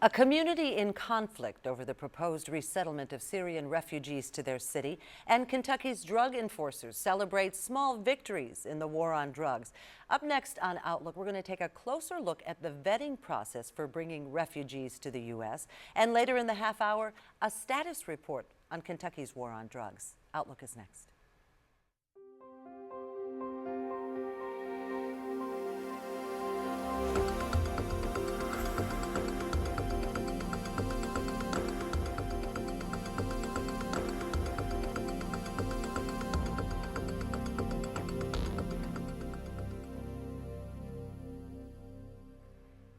A community in conflict over the proposed resettlement of Syrian refugees to their city, and Kentucky's drug enforcers celebrate small victories in the war on drugs. Up next on Outlook, we're going to take a closer look at the vetting process for bringing refugees to the U.S. And later in the half hour, a status report on Kentucky's war on drugs. Outlook is next.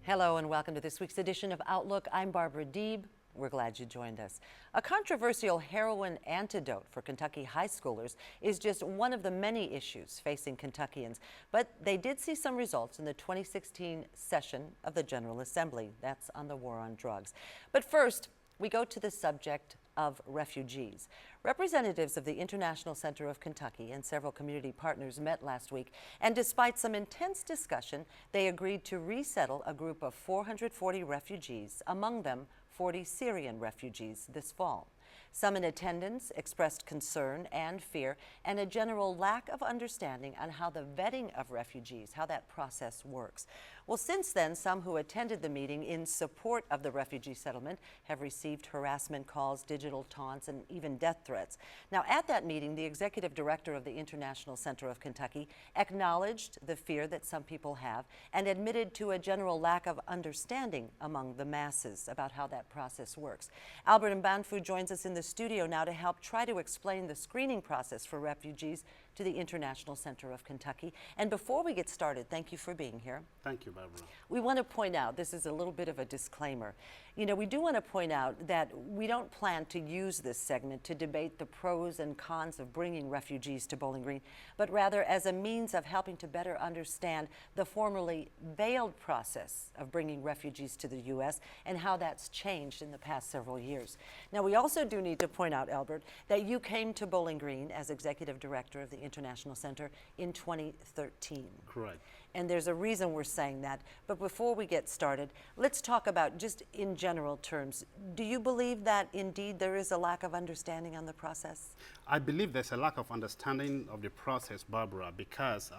Hello and welcome to this week's edition of Outlook. I'm Barbara Deeb. We're glad you joined us. A controversial heroin antidote for Kentucky high schoolers is just one of the many issues facing Kentuckians, but they did see some results in the 2016 session of the General Assembly. That's on the war on drugs. But first, we go to the subject of refugees. Representatives of the International Center of Kentucky and several community partners met last week, and despite some intense discussion, they agreed to resettle a group of 440 refugees, among them 40 Syrian refugees, this fall. Some in attendance expressed concern and fear and a general lack of understanding on how the vetting of refugees, how that process works. Well, since then, some who attended the meeting in support of the refugee settlement have received harassment calls, digital taunts, and even death threats. Now, at that meeting, the executive director of the International Center of Kentucky acknowledged the fear that some people have and admitted to a general lack of understanding among the masses about how that process works. Albert Mbanfu joins us in the studio now to help try to explain the screening process for refugees to the International Center of Kentucky. And before we get started, thank you for being here. Thank you, Barbara. We want to point out, this is a little bit of a disclaimer. You know, we do want to point out that we don't plan to use this segment to debate the pros and cons of bringing refugees to Bowling Green, but rather as a means of helping to better understand the formerly veiled process of bringing refugees to the U.S. and how that's changed in the past several years. Now, we also do need to point out, Albert, that you came to Bowling Green as executive director of the International Center in 2013. Correct. And there's a reason we're saying that. But before we get started, let's talk about, just in general terms, do you believe that indeed there is a lack of understanding on the process? I believe there's a lack of understanding of the process, Barbara, because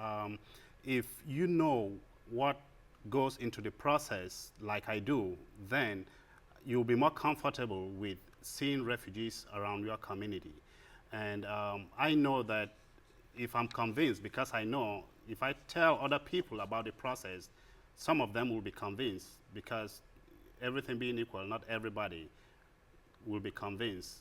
if you know what goes into the process like I do, then you'll be more comfortable with seeing refugees around your community. And I know that if I'm convinced, because I know if I tell other people about the process, some of them will be convinced, because everything being equal, not everybody will be convinced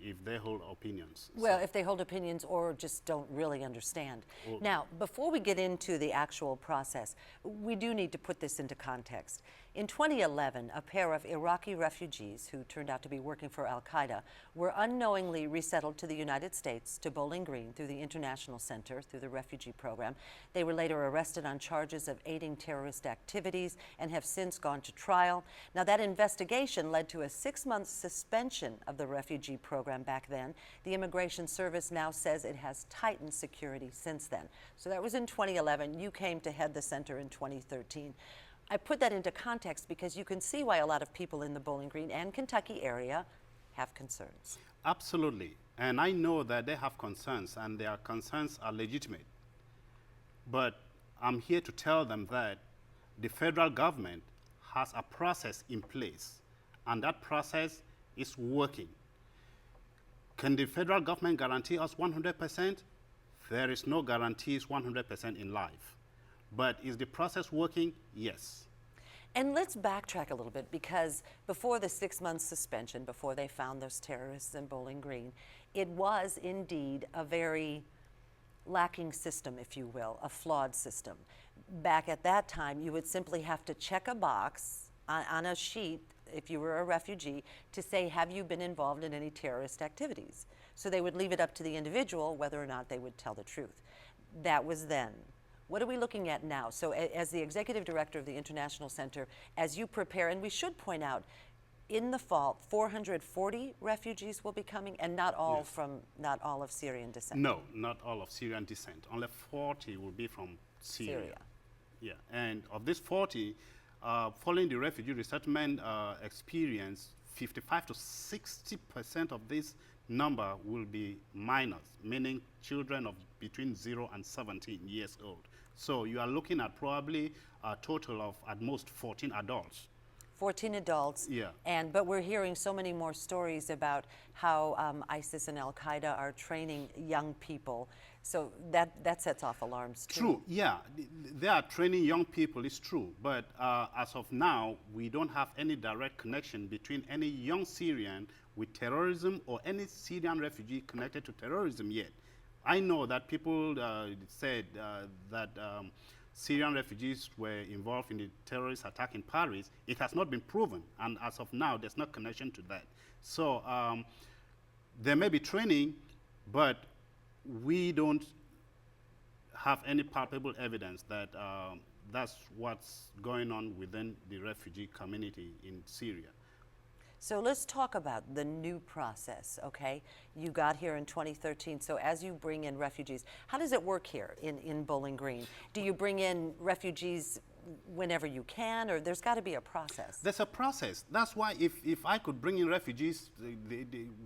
if they hold opinions. Well, if they hold opinions or just don't really understand. Now, before we get into the actual process, we do need to put this into context. In 2011, a pair of Iraqi refugees who turned out to be working for al-Qaeda were unknowingly resettled to the United States, to Bowling Green, through the International Center, through the refugee program. They were later arrested on charges of aiding terrorist activities and have since gone to trial. Now, that investigation led to a 6-month suspension of the refugee program back then. The Immigration Service now says it has tightened security since then. So that was in 2011. You came to head the center in 2013. I put that into context because you can see why a lot of people in the Bowling Green and Kentucky area have concerns. Absolutely. And I know that they have concerns, and their concerns are legitimate. But I'm here to tell them that the federal government has a process in place, and that process is working. Can the federal government guarantee us 100%? There is no guarantees 100% in life. But is the process working? Yes. And let's backtrack a little bit, because before the 6-month suspension, before they found those terrorists in Bowling Green, it was indeed a very lacking system, if you will, a flawed system. Back at that time, you would simply have to check a box on a sheet, if you were a refugee, to say, have you been involved in any terrorist activities? So they would leave it up to the individual whether or not they would tell the truth. That was then. What are we looking at now? So as the executive director of the International Center, as you prepare, and we should point out, in the fall, 440 refugees will be coming, and not all not all of Syrian descent. No, not all of Syrian descent. Only 40 will be from Syria. Syria. Yeah, and of these 40, following the refugee resettlement experience, 55 to 60% of this number will be minors, meaning children of between 0 and 17 years old. So you are looking at probably a total of at most 14 adults. 14 adults. Yeah. But we're hearing so many more stories about how ISIS and Al Qaeda are training young people. So that sets off alarms too. True, yeah. They are training young people, it's true. But as of now, we don't have any direct connection between any young Syrian with terrorism or any Syrian refugee connected to terrorism yet. I know that people said that Syrian refugees were involved in the terrorist attack in Paris. It has not been proven, and as of now, there's no connection to that. So there may be training, but we don't have any palpable evidence that that's what's going on within the refugee community in Syria. So let's talk about the new process, okay? You got here in 2013, so as you bring in refugees, how does it work here in Bowling Green? Do you bring in refugees whenever you can, or there's got to be a process? There's a process. That's why if I could bring in refugees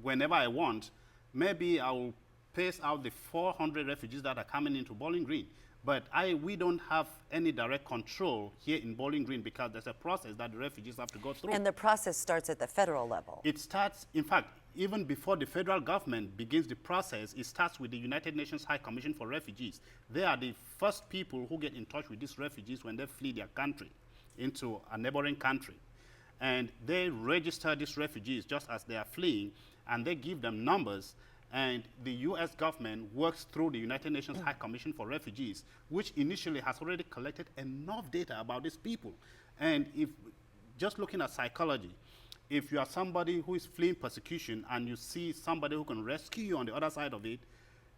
whenever I want, maybe I'll pace out the 400 refugees that are coming into Bowling Green. But we don't have any direct control here in Bowling Green because there's a process that the refugees have to go through. And the process starts at the federal level. It starts, in fact, even before the federal government begins the process, it starts with the United Nations High Commission for Refugees. They are the first people who get in touch with these refugees when they flee their country into a neighboring country. And they register these refugees just as they are fleeing, and they give them numbers. And the U.S. government works through the United Nations High Commission for Refugees, which initially has already collected enough data about these people. And if just looking at psychology, if you are somebody who is fleeing persecution and you see somebody who can rescue you on the other side of it,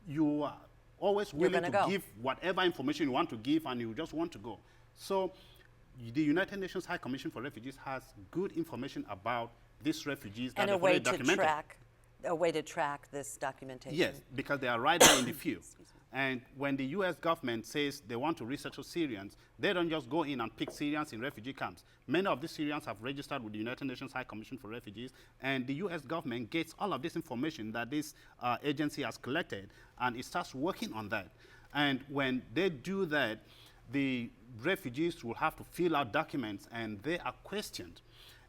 you are always willing to give whatever information you want to give, and you just want to go. So the United Nations High Commission for Refugees has good information about these refugees that they've already documented. A way to track this documentation. Yes, because they are right there in the field. And when the U.S. government says they want to resettle Syrians, they don't just go in and pick Syrians in refugee camps. Many of these Syrians have registered with the United Nations High Commission for Refugees, and the U.S. government gets all of this information that this agency has collected, and it starts working on that. And when they do that, the refugees will have to fill out documents, and they are questioned.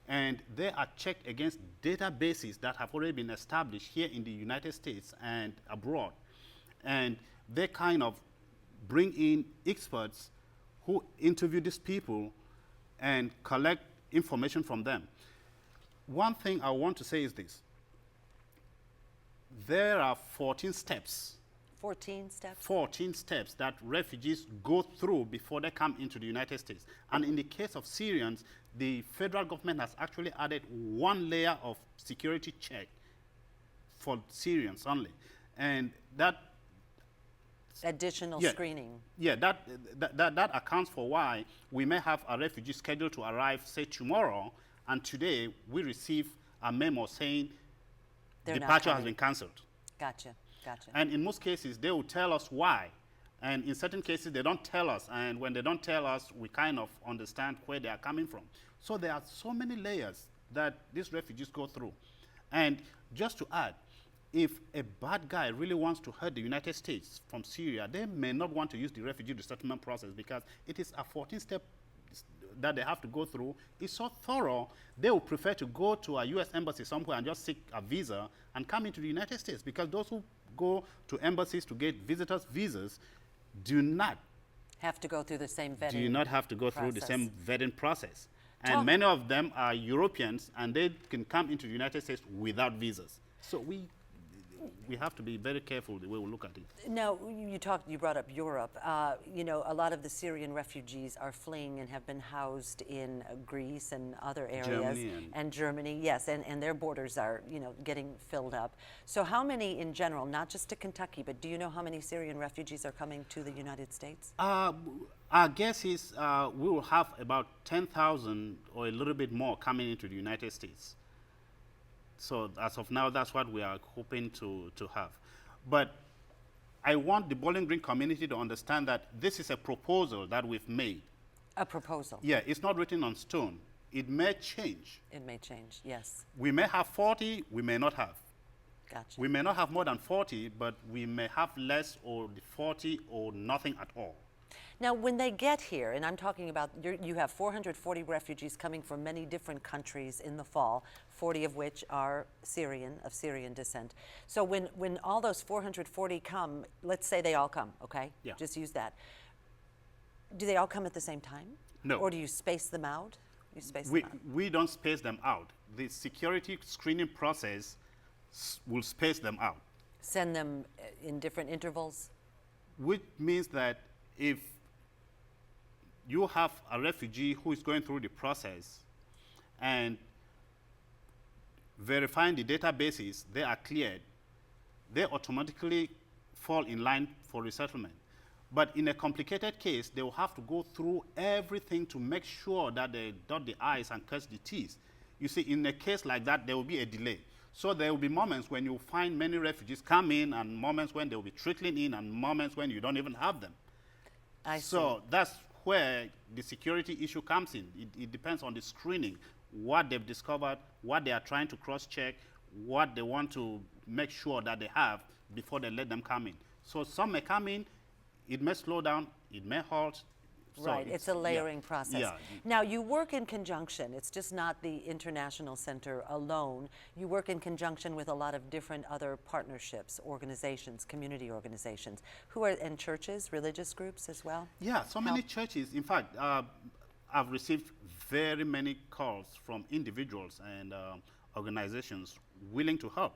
And they are checked against databases that have already been established here in the United States and abroad. And they kind of bring in experts who interview these people and collect information from them. One thing I want to say is this. There are 14 steps. 14 steps? 14 steps that refugees go through before they come into the United States. And in the case of Syrians, the federal government has actually added one layer of security check for Syrians only. And that additional screening. Yeah, that accounts for why we may have a refugee scheduled to arrive, say, tomorrow, and today we receive a memo saying departure has been canceled. Gotcha, gotcha. And in most cases, they will tell us why. And in certain cases, they don't tell us. And when they don't tell us, we kind of understand where they are coming from. So there are so many layers that these refugees go through. And just to add, if a bad guy really wants to hurt the United States from Syria, they may not want to use the refugee resettlement process because it is a 14-step that they have to go through. It's so thorough, they would prefer to go to a U.S. embassy somewhere and just seek a visa and come into the United States, because those who go to embassies to get visitors' visas do not have to go through the same vetting. Do not have to go through the same vetting process. Tom. And many of them are Europeans, and they can come into the United States without visas. So we have to be very careful the way we look at it. Now, you brought up Europe. You know, a lot of the Syrian refugees are fleeing and have been housed in Greece and other areas. Germany and Germany, yes, and their borders are, you know, getting filled up. So how many in general, not just to Kentucky, but do you know how many Syrian refugees are coming to the United States? Our guess is we will have about 10,000 or a little bit more coming into the United States. So as of now, that's what we are hoping to have. But I want the Bowling Green community to understand that this is a proposal that we've made. A proposal. Yeah, it's not written on stone. It may change. It may change, yes. We may have 40, we may not have. Gotcha. We may not have more than 40, but we may have less or 40 or nothing at all. Now, when they get here, and I'm talking about, you have 440 refugees coming from many different countries in the fall, 40 of which are of Syrian descent. So when all those 440 come, let's say they all come, okay? Yeah. Just use that. Do they all come at the same time? No. Or do you space them out? You space them out. We don't space them out. The security screening process will space them out. Send them in different intervals? Which means that if you have a refugee who is going through the process and verifying the databases, they are cleared, they automatically fall in line for resettlement. But in a complicated case, they will have to go through everything to make sure that they dot the I's and cross the T's. You see, in a case like that, there will be a delay. So there will be moments when you find many refugees come in, and moments when they will be trickling in, and moments when you don't even have them. I see. So that's where the security issue comes in. It depends on the screening, what they've discovered, what they are trying to cross-check, what they want to make sure that they have before they let them come in. So some may come in, it may slow down, it may halt. So Right, it's a layering process. Yeah. Now, you work in conjunction. It's just not the International Center alone. You work in conjunction with a lot of different other partnerships, organizations, community organizations, and churches, religious groups as well? Yeah, so many churches. In fact, I've received very many calls from individuals and organizations willing to help.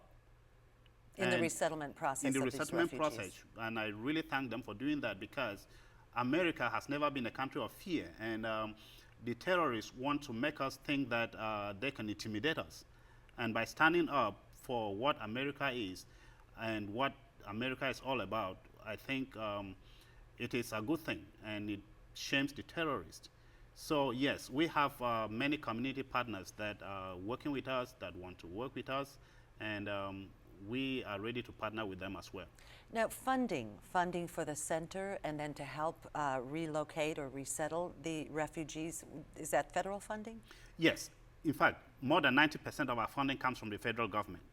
In the resettlement process In the of these resettlement refugees. process. And I really thank them for doing that, because America has never been a country of fear. And the terrorists want to make us think that they can intimidate us. And by standing up for what America is and what America is all about, I think it is a good thing, and it shames the terrorists. So yes, we have many community partners that are working with us, that want to work with us, and we are ready to partner with them as well. Now, funding for the center and then to help relocate or resettle the refugees, is that federal funding? Yes. In fact, more than 90% of our funding comes from the federal government.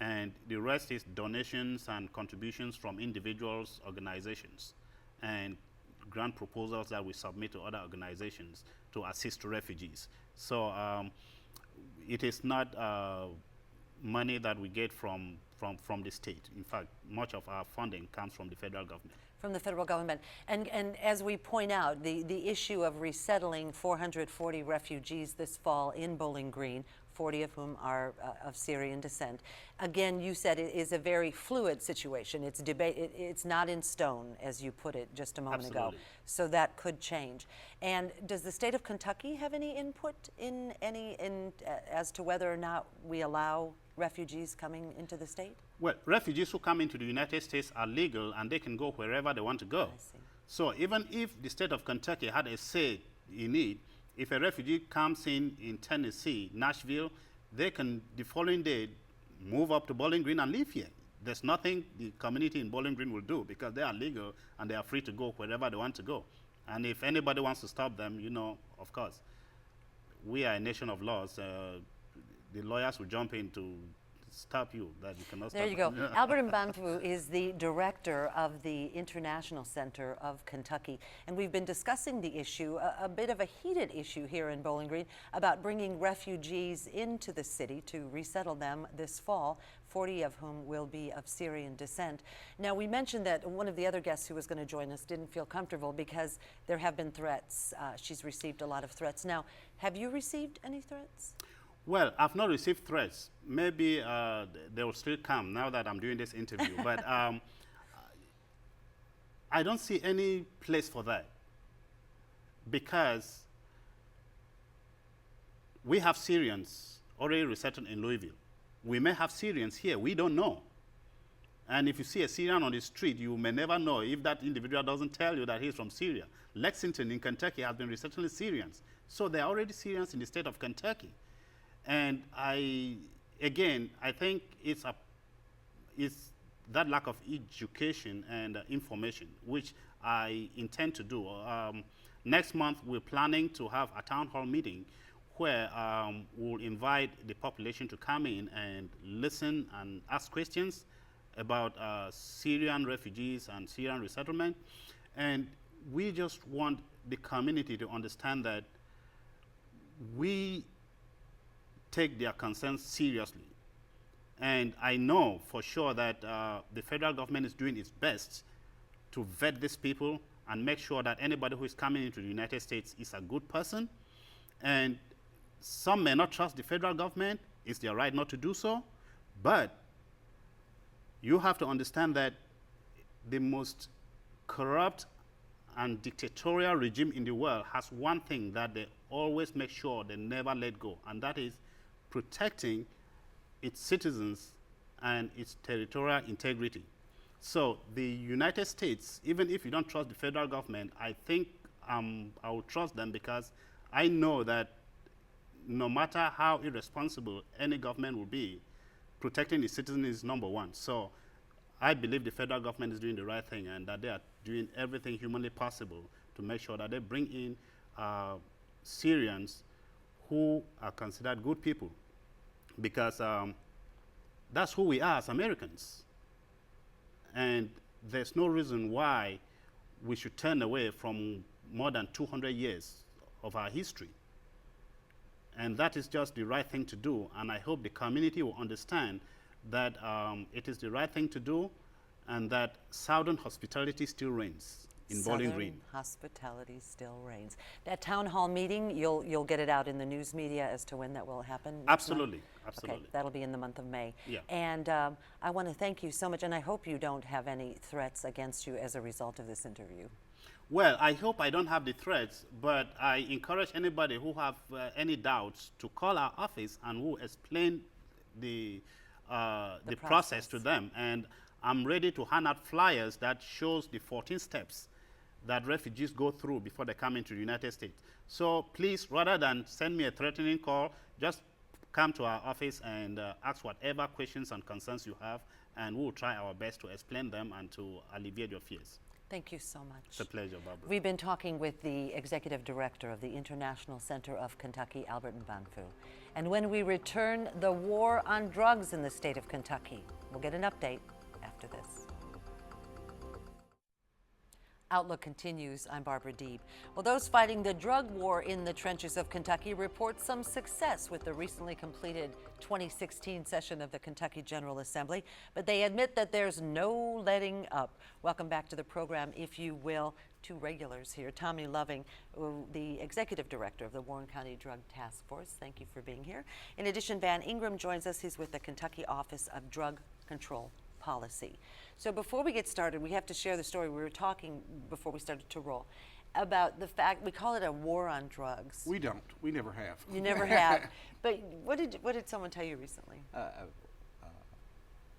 And the rest is donations and contributions from individuals, organizations, and grant proposals that we submit to other organizations to assist refugees. So it is not money that we get from the state. In fact, much of our funding comes from the federal government. From the federal government. And as we point out, the issue of resettling 440 refugees this fall in Bowling Green, 40 of whom are of Syrian descent. Again, you said it is a very fluid situation. It's it's not in stone, as you put it just a moment ago. So that could change. And does the state of Kentucky have any input as to whether or not we allow refugees coming into the state? Well, refugees who come into the United States are legal, and they can go wherever they want to go. I see. So even if the state of Kentucky had a say in it, if a refugee comes in Tennessee, Nashville, they can the following day move up to Bowling Green and live here. There's nothing the community in Bowling Green will do, because they are legal and they are free to go wherever they want to go. And if anybody wants to stop them, you know, of course, we are a nation of laws. The lawyers will jump in to stop you, that you cannot stop. There you go. Albert Mbamfu is the director of the International Center of Kentucky, and we've been discussing the issue, a bit of a heated issue here in Bowling Green, about bringing refugees into the city to resettle them this fall, 40 of whom will be of Syrian descent. Now, we mentioned that one of the other guests who was going to join us didn't feel comfortable because there have been threats. She's received a lot of threats. Now, have you received any threats? Well, I've not received threats. Maybe they will still come now that I'm doing this interview. But I don't see any place for that, because we have Syrians already resettled in Louisville. We may have Syrians here. We don't know. And if you see a Syrian on the street, you may never know if that individual doesn't tell you that he's from Syria. Lexington in Kentucky has been resettling Syrians. So there are already Syrians in the state of Kentucky. And I think it's that lack of education and information, which I intend to do. Next month, we're planning to have a town hall meeting where we'll invite the population to come in and listen and ask questions about Syrian refugees and Syrian resettlement. And we just want the community to understand that we take their concerns seriously. And I know for sure that the federal government is doing its best to vet these people and make sure that anybody who is coming into the United States is a good person. And some may not trust the federal government. It's their right not to do so. But you have to understand that the most corrupt and dictatorial regime in the world has one thing that they always make sure they never let go, and that is protecting its citizens and its territorial integrity. So the United States, even if you don't trust the federal government, I think I will trust them, because I know that no matter how irresponsible any government will be, protecting its citizens is number one. So I believe the federal government is doing the right thing, and that they are doing everything humanly possible to make sure that they bring in Syrians who are considered good people, because that's who we are as Americans. And there's no reason why we should turn away from more than 200 years of our history. And that is just the right thing to do. And I hope the community will understand that it is the right thing to do, and that Southern hospitality still reigns in Bowling Green. Southern hospitality still reigns. That town hall meeting, you'll get it out in the news media as to when that will happen? Absolutely, absolutely. Okay, that'll be in the month of May. Yeah. And I want to thank you so much, and I hope you don't have any threats against you as a result of this interview. Well, I hope I don't have the threats, but I encourage anybody who have any doubts to call our office, and we'll explain the process to them. And I'm ready to hand out flyers that shows the 14 steps that refugees go through before they come into the United States. So please, rather than send me a threatening call, just come to our office and ask whatever questions and concerns you have, and we'll try our best to explain them and to alleviate your fears. Thank you so much. It's a pleasure, Barbara. We've been talking with the Executive Director of the International Center of Kentucky, Albert Mbanfu. And when we return, the war on drugs in the state of Kentucky. We'll get an update after this. Outlook continues. I'm Barbara Deeb. Well, those fighting the drug war in the trenches of Kentucky report some success with the recently completed 2016 session of the Kentucky General Assembly, but they admit that there's no letting up. Welcome back to the program, if you will. Two regulars here. Tommy Loving, the Executive Director of the Warren County Drug Task Force. Thank you for being here. In addition, Van Ingram joins us. He's with the Kentucky Office of Drug Control Policy. So before we get started, we have to share the story. We were talking before we started to roll about the fact, we call it a war on drugs. We don't. We never have. You never have. But what did someone tell you recently?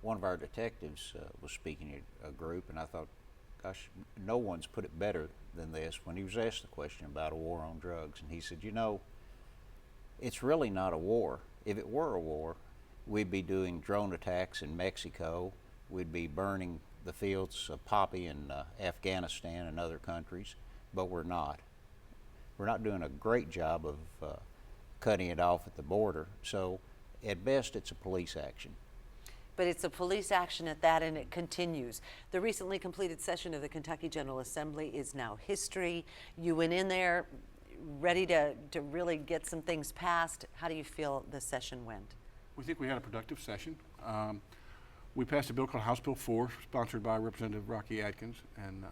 One of our detectives was speaking at a group, and I thought, gosh, no one's put it better than this when he was asked the question about a war on drugs. And he said, you know, it's really not a war. If it were a war, we'd be doing drone attacks in Mexico. We'd be burning the fields of poppy in Afghanistan and other countries, but we're not. We're not doing a great job of cutting it off at the border. So at best, it's a police action. But it's a police action at that, and it continues. The recently completed session of the Kentucky General Assembly is now history. You went in there ready to really get some things passed. How do you feel the session went? We think we had a productive session. We passed a bill called House Bill 4, sponsored by Representative Rocky Adkins, and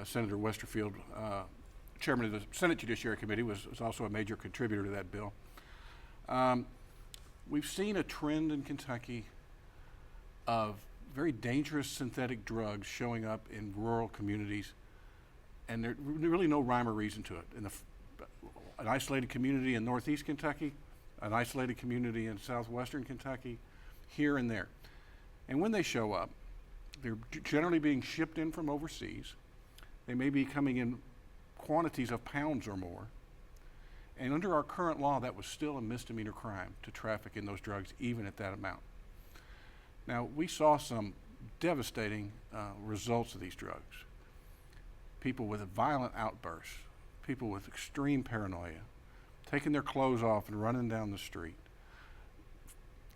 Senator Westerfield, chairman of the Senate Judiciary Committee, was also a major contributor to that bill. We've seen a trend in Kentucky of very dangerous synthetic drugs showing up in rural communities, and there's really no rhyme or reason to it. An isolated community in northeast Kentucky, an isolated community in southwestern Kentucky, here and there. And when they show up, they're generally being shipped in from overseas. They may be coming in quantities of pounds or more. And under our current law, that was still a misdemeanor crime to traffic in those drugs, even at that amount. Now, we saw some devastating results of these drugs. People with violent outbursts, people with extreme paranoia, taking their clothes off and running down the street,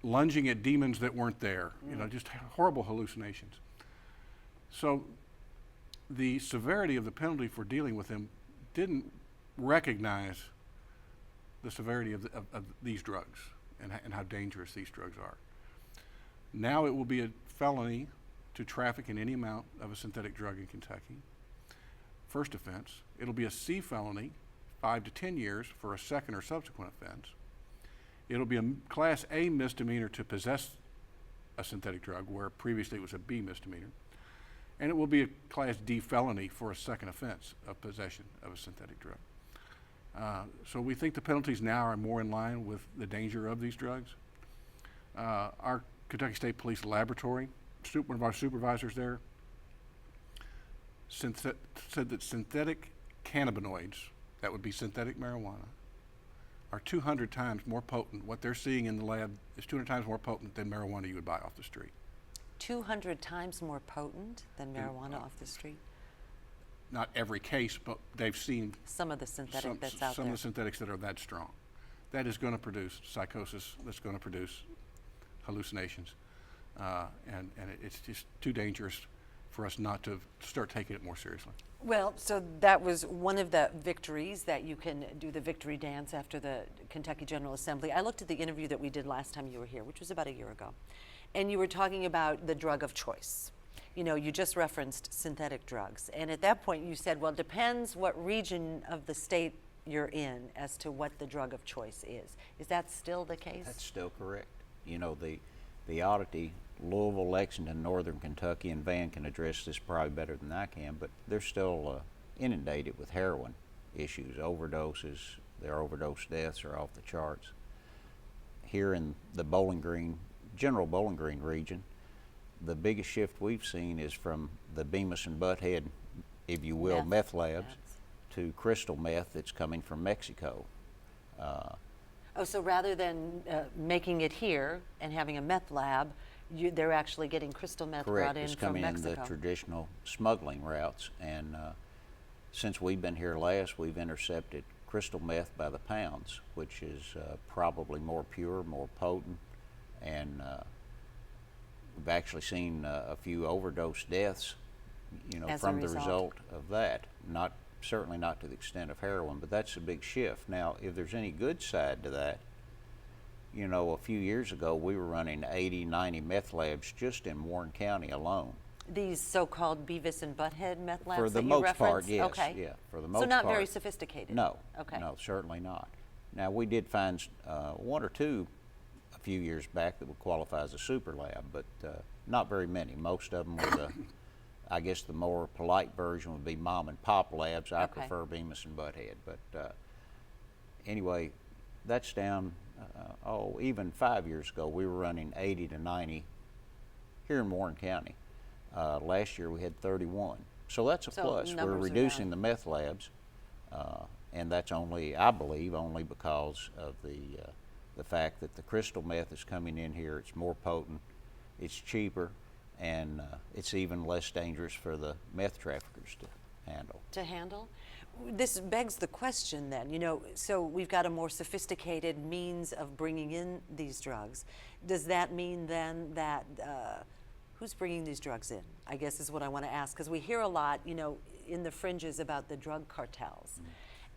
lunging at demons that weren't there, you know, just horrible hallucinations. So the severity of the penalty for dealing with them didn't recognize the severity of these drugs and how dangerous these drugs are. Now it will be a felony to traffic in any amount of a synthetic drug in Kentucky. First offense. It'll be a C felony, 5 to 10 years for a second or subsequent offense. It'll be a Class A misdemeanor to possess a synthetic drug, where previously it was a B misdemeanor. And it will be a Class D felony for a second offense of possession of a synthetic drug. So we think the penalties now are more in line with the danger of these drugs. Our Kentucky State Police Laboratory, one of our supervisors there, said that synthetic cannabinoids, that would be synthetic marijuana, are 200 times more potent. What they're seeing in the lab is 200 times more potent than marijuana you would buy off the street. 200 times more potent than marijuana off the street? Not every case, but they've seen Some of the synthetic that's out some there. of the synthetics that are that strong. That is going to produce psychosis, that's going to produce hallucinations. And it's just too dangerous for us not to start taking it more seriously. Well, so that was one of the victories, that you can do the victory dance after the Kentucky General Assembly. I looked at the interview that we did last time you were here, which was about a year ago, and you were talking about the drug of choice. You know, you just referenced synthetic drugs, and at that point you said, well, it depends what region of the state you're in as to what the drug of choice is. Is that still the case? That's still correct. You know, the oddity, Louisville, Lexington, Northern Kentucky, and Van can address this probably better than I can, but they're still inundated with heroin issues, overdoses. Their overdose deaths are off the charts. Here in the Bowling Green, general Bowling Green region, the biggest shift we've seen is from the Bemis and Butthead, if you will, meth labs, to crystal meth that's coming from Mexico. Oh, so rather than making it here and having a meth lab, they're actually getting crystal meth brought in It's from coming Mexico. in the traditional smuggling routes, and since we've been here last, we've intercepted crystal meth by the pounds, which is probably more pure, more potent, and we've actually seen a few overdose deaths, you know, As a from the result. result of that. Certainly not to the extent of heroin, but that's a big shift. Now, if there's any good side to that, you know, a few years ago we were running 80, 90 meth labs just in Warren County alone. These so-called Beavis and Butthead meth labs For the that you most referenced? part, yes. Okay. Yeah, for the most So not part. very sophisticated? No. Okay. No, certainly not. Now, we did find one or two a few years back that would qualify as a super lab, but not very many. Most of them were I guess the more polite version would be mom and pop labs. I prefer Bemis and Butthead. But anyway, that's down, even 5 years ago, we were running 80 to 90 here in Warren County. Last year we had 31. So that's a So plus. We're numbers are reducing down. the meth labs, and that's only, I believe, only because of the fact that the crystal meth is coming in here. It's more potent, it's cheaper, and it's even less dangerous for the meth traffickers to handle. This begs the question then, you know, so we've got a more sophisticated means of bringing in these drugs. Does that mean then that who's bringing these drugs in, I guess is what I want to ask, because we hear a lot, you know, in the fringes about the drug cartels.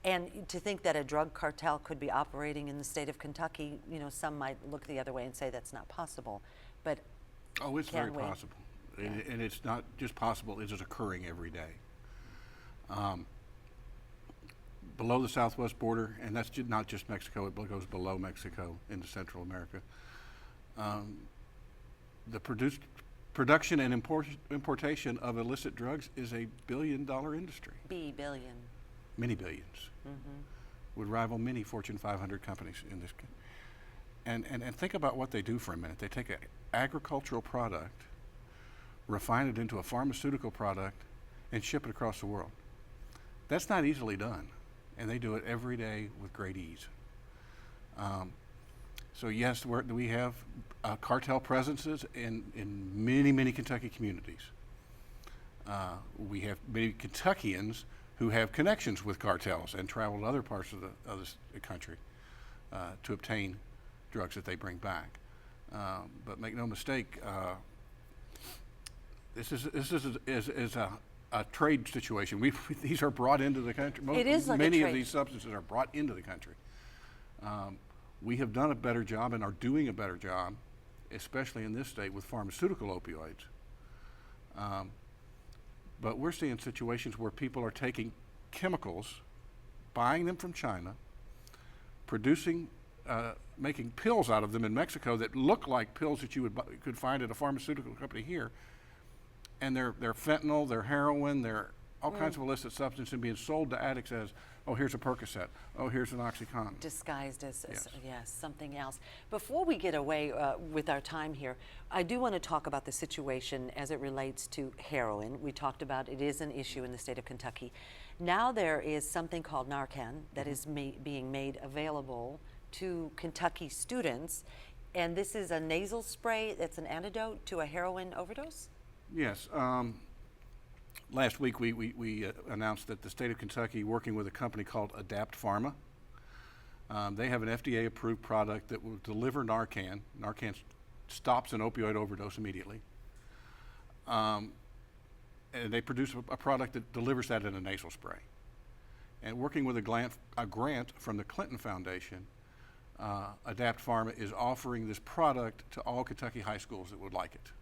And to think that a drug cartel could be operating in the state of Kentucky, you know, some might look the other way and say that's not possible. But Oh, it's very can we? possible. And it's not just possible, it is occurring every day. Below the southwest border, and that's not just Mexico, it goes below Mexico into Central America. The production and importation of illicit drugs is a billion-dollar industry. billion. Many billions. Would rival many Fortune 500 companies in this. And think about what they do for a minute. They take an agricultural product, refine it into a pharmaceutical product, and ship it across the world. That's not easily done, and they do it every day with great ease. So yes, we have cartel presences in many, many Kentucky communities. We have many Kentuckians who have connections with cartels and travel to other parts of the country to obtain drugs that they bring back. But make no mistake, this is a trade situation. These are brought into the country. It is like a many of trade. these substances are brought into the country. We have done a better job and are doing a better job, especially in this state, with pharmaceutical opioids. But we're seeing situations where people are taking chemicals, buying them from China, producing, making pills out of them in Mexico that look like pills that you could find at a pharmaceutical company here. And they're fentanyl, they're heroin, they're all kinds of illicit substances and being sold to addicts as, oh, here's a Percocet, oh, here's an OxyContin. Disguised as, Yes. yes, something else. Before we get away with our time here, I do want to talk about the situation as it relates to heroin. We talked about it is an issue in the state of Kentucky. Now there is something called Narcan that is being made available to Kentucky students, and this is a nasal spray that's an antidote to a heroin overdose? Yes. Last week we announced that the state of Kentucky, working with a company called Adapt Pharma, they have an FDA-approved product that will deliver Narcan. Narcan stops an opioid overdose immediately. And they produce a product that delivers that in a nasal spray. And working with a grant from the Clinton Foundation, Adapt Pharma is offering this product to all Kentucky high schools that would like it.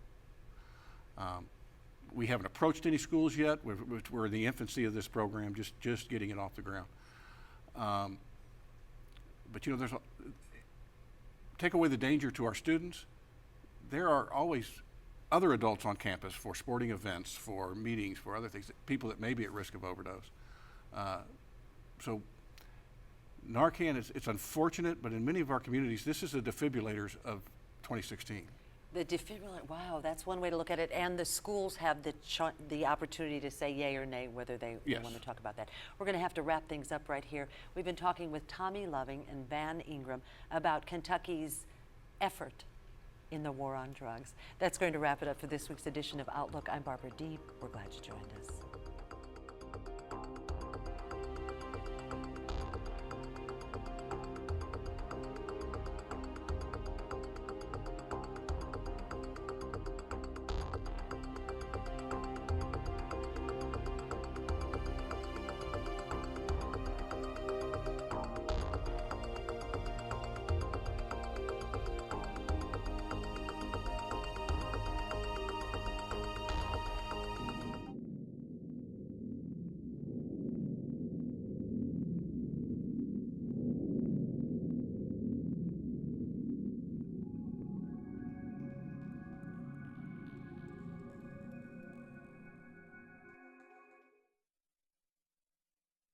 We haven't approached any schools yet. We're in the infancy of this program, just getting it off the ground. But you know, take away the danger to our students. There are always other adults on campus for sporting events, for meetings, for other things, people that may be at risk of overdose. So Narcan, it's unfortunate, but in many of our communities, this is the defibrillators of 2016. The defibrillator, wow, that's one way to look at it. And the schools have the opportunity to say yay or nay whether they Yes. want to talk about that. We're going to have to wrap things up right here. We've been talking with Tommy Loving and Van Ingram about Kentucky's effort in the war on drugs. That's going to wrap it up for this week's edition of Outlook. I'm Barbara Deeb. We're glad you joined us.